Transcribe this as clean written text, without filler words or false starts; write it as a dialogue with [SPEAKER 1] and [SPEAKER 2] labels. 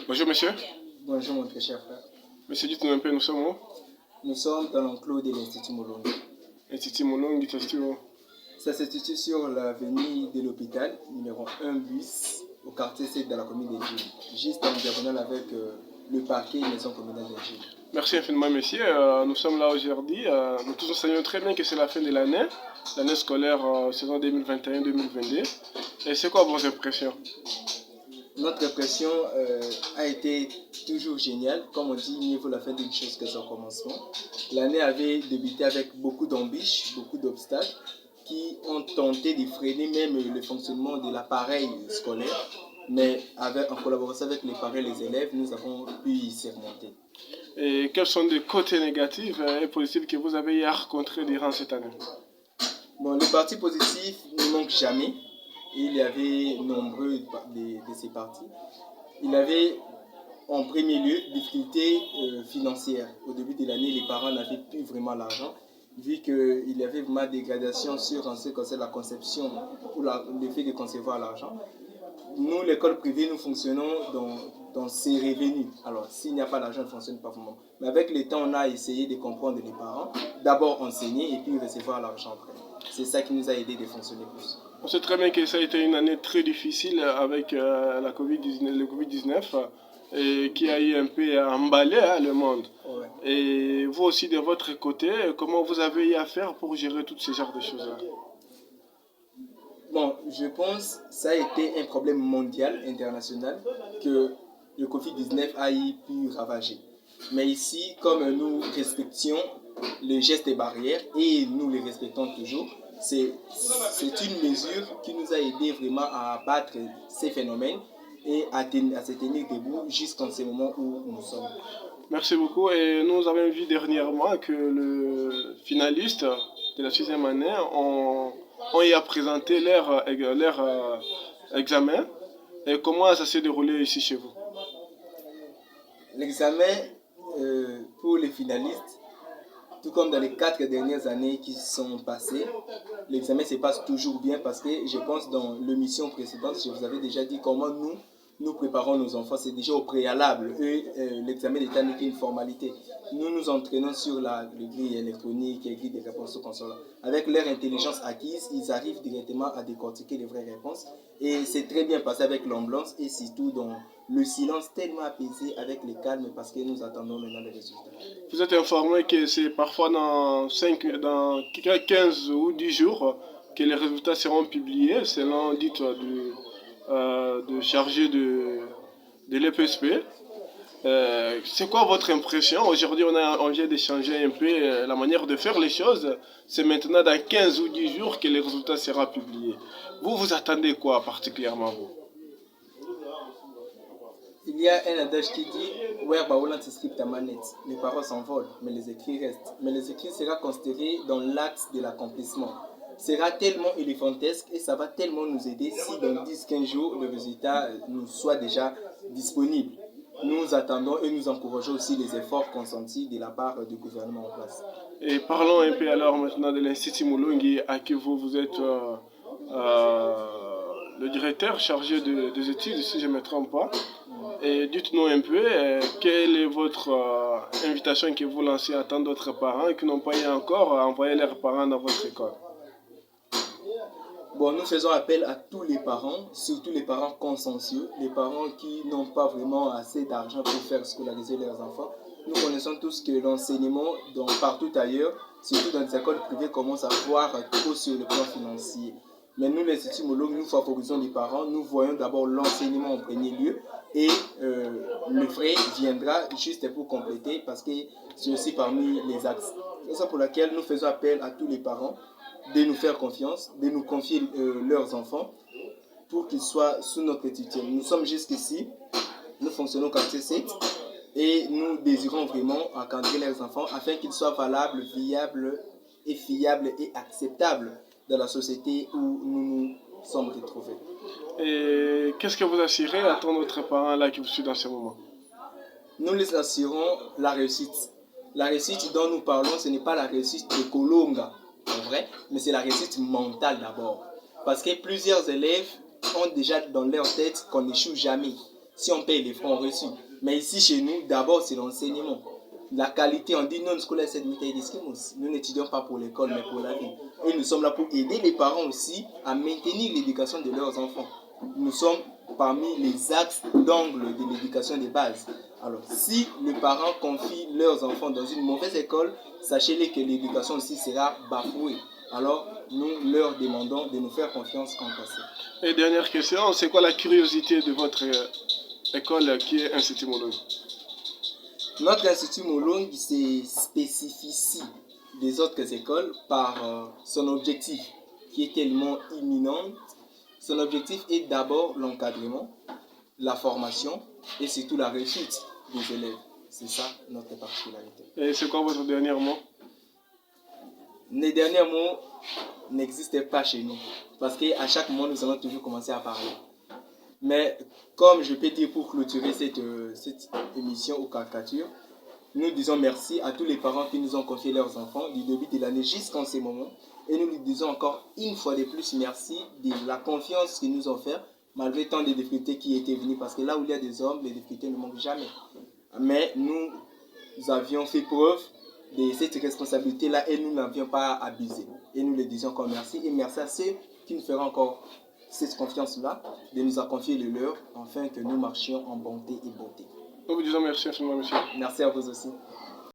[SPEAKER 1] Bonjour monsieur.
[SPEAKER 2] Bonjour mon très cher frère.
[SPEAKER 1] Monsieur, dites-nous un peu, nous sommes où?
[SPEAKER 2] Nous sommes dans l'enclos de l'Institut Molongi.
[SPEAKER 1] Institut Mulongi, ça se situe où?
[SPEAKER 2] Ça se situe sur l'avenue de l'hôpital, numéro 1 bis, au quartier 7 de la commune d'Edjil, juste en diagonale avec le parquet maison communale d'Edjil.
[SPEAKER 1] Merci infiniment monsieur. Nous sommes là aujourd'hui. Nous tous savons très bien que c'est la fin de l'année scolaire saison 2021-2022. Et c'est quoi vos impressions?
[SPEAKER 2] Notre impression a été toujours géniale. Comme on dit, mieux vaut la fin d'une chose que son commencement. L'année avait débuté avec beaucoup d'embûches, beaucoup d'obstacles qui ont tenté de freiner même le fonctionnement de l'appareil scolaire. Mais en collaboration avec les parents et les élèves, nous avons pu y surmonter.
[SPEAKER 1] Et quels sont les côtés négatifs et positifs que vous avez à rencontrer durant cette année?
[SPEAKER 2] Bon, les parties positives ne manquent jamais. Il y avait nombreux de ces parties. Il y avait en premier lieu difficultés financières. Au début de l'année, les parents n'avaient plus vraiment l'argent, vu qu'il y avait vraiment dégradation sur en ce qui concerne la conception ou le fait de concevoir l'argent. Nous, l'école privée, nous fonctionnons dans ses revenus. Alors, s'il n'y a pas d'argent, ne fonctionne pas vraiment. Mais avec le temps, on a essayé de comprendre les parents, d'abord enseigner et puis recevoir l'argent après. C'est ça qui nous a aidé de fonctionner plus.
[SPEAKER 1] On sait très bien que ça a été une année très difficile avec la COVID-19, le Covid-19 et qui a eu un peu emballé le monde.
[SPEAKER 2] Ouais.
[SPEAKER 1] Et vous aussi, de votre côté, comment vous avez eu à faire pour gérer toutes ces genres de choses-là?
[SPEAKER 2] Bon, je pense que ça a été un problème mondial, international, que le Covid-19 a pu ravager. Mais ici, comme nous respections les gestes et barrières, et nous les respectons toujours, c'est une mesure qui nous a aidé vraiment à abattre ces phénomènes et à se tenir debout jusqu'en ce moment où nous sommes.
[SPEAKER 1] Merci beaucoup. Et nous avons vu dernièrement que le finaliste de la 6e année ont y a présenté leur examen. Et comment ça s'est déroulé ici chez vous?
[SPEAKER 2] L'examen pour les finalistes, tout comme dans les 4 dernières années qui sont passées, l'examen se passe toujours bien parce que je pense dans l'émission précédente, je vous avais déjà dit comment nous préparons nos enfants, c'est déjà au préalable. L'examen d'État n'est qu'une formalité. Nous nous entraînons sur les grilles électroniques, les grilles des réponses console. Avec leur intelligence acquise, ils arrivent directement à décortiquer les vraies réponses. Et c'est très bien passé avec l'ambiance et surtout dans le silence tellement apaisé avec le calme parce que nous attendons maintenant les résultats.
[SPEAKER 1] Vous êtes informé que c'est parfois dans 15 ou 10 jours que les résultats seront publiés selon de chargé de l'EPSP. C'est quoi votre impression? Aujourd'hui, on vient d'échanger un peu la manière de faire les choses. C'est maintenant dans 15 ou 10 jours que les résultats seront publiés. Vous attendez quoi particulièrement, vous?
[SPEAKER 2] Il y a un adage qui dit les paroles s'envolent, mais les écrits restent. Mais les écrits sera considéré dans l'axe de l'accomplissement. Sera tellement éléphantesque et ça va tellement nous aider si dans 10-15 jours le résultat nous soit déjà disponible. Nous attendons et nous encourageons aussi les efforts consentis de la part du gouvernement en place.
[SPEAKER 1] Et parlons un peu alors maintenant de l'Institut Mulongi à qui vous êtes le directeur chargé des études, si je ne me trompe pas. Et dites-nous un peu, quelle est votre invitation que vous lancez à tant d'autres parents qui n'ont pas eu encore envoyé leurs parents dans votre école?
[SPEAKER 2] Bon, nous faisons appel à tous les parents, surtout les parents consciencieux, les parents qui n'ont pas vraiment assez d'argent pour faire scolariser leurs enfants. Nous connaissons tous que l'enseignement partout ailleurs, surtout dans les écoles privées, commence à voir trop sur le plan financier. Mais nous, l'Institut Molongi, nous favorisons les parents. Nous voyons d'abord l'enseignement en premier lieu et le frais viendra juste pour compléter parce que c'est aussi parmi les axes. C'est ça pour laquelle nous faisons appel à tous les parents de nous faire confiance, de nous confier leurs enfants pour qu'ils soient sous notre tutelle. Nous sommes jusqu'ici, nous fonctionnons comme C7 et nous désirons vraiment encadrer leurs enfants afin qu'ils soient valables, viables et fiables et acceptables dans la société où nous nous sommes retrouvés.
[SPEAKER 1] Et qu'est-ce que vous assurez à tous notre parents là qui vous suit dans ce moment?
[SPEAKER 2] Nous les assurons la réussite. La réussite dont nous parlons, ce n'est pas la réussite de Kolonga, en vrai, mais c'est la réussite mentale d'abord. Parce que plusieurs élèves ont déjà dans leur tête qu'on n'échoue jamais. si on paye les fonds reçus. Mais ici, chez nous, d'abord, c'est l'enseignement. La qualité, on dit non scolaire, c'est nous n'étudions pas pour l'école, mais pour la vie. Et nous sommes là pour aider les parents aussi à maintenir l'éducation de leurs enfants. Nous sommes parmi les axes d'angle de l'éducation des bases. Alors, si les parents confient leurs enfants dans une mauvaise école, sachez-les que l'éducation aussi sera bafouée. Alors, nous leur demandons de nous faire confiance quant à ça.
[SPEAKER 1] Et dernière question, c'est quoi la curiosité de votre école qui est Institut Molong?
[SPEAKER 2] Notre Institut Molong se spécifie des autres écoles par son objectif qui est tellement imminent. Son objectif est d'abord l'encadrement, la formation et surtout la réussite des élèves. C'est ça notre particularité.
[SPEAKER 1] Et c'est quoi votre dernier mot?
[SPEAKER 2] Les derniers mots n'existent pas chez nous parce qu'à chaque moment nous allons toujours commencer à parler. Mais comme je peux dire pour clôturer cette émission aux caricatures, nous disons merci à tous les parents qui nous ont confié leurs enfants du début de l'année jusqu'en ce moment. Et nous lui disons encore une fois de plus merci de la confiance qu'ils nous ont fait, malgré tant de difficultés qui étaient venues. Parce que là où il y a des hommes, les difficultés ne manquent jamais. Mais nous avions fait preuve de cette responsabilité-là et nous n'avions pas abusé. Et nous les disons encore merci. Et merci à ceux qui nous feront encore cette confiance-là, de nous a confié le leur, afin que nous marchions en bonté et beauté.
[SPEAKER 1] Nous vous disons merci infiniment, monsieur.
[SPEAKER 2] Merci à vous aussi.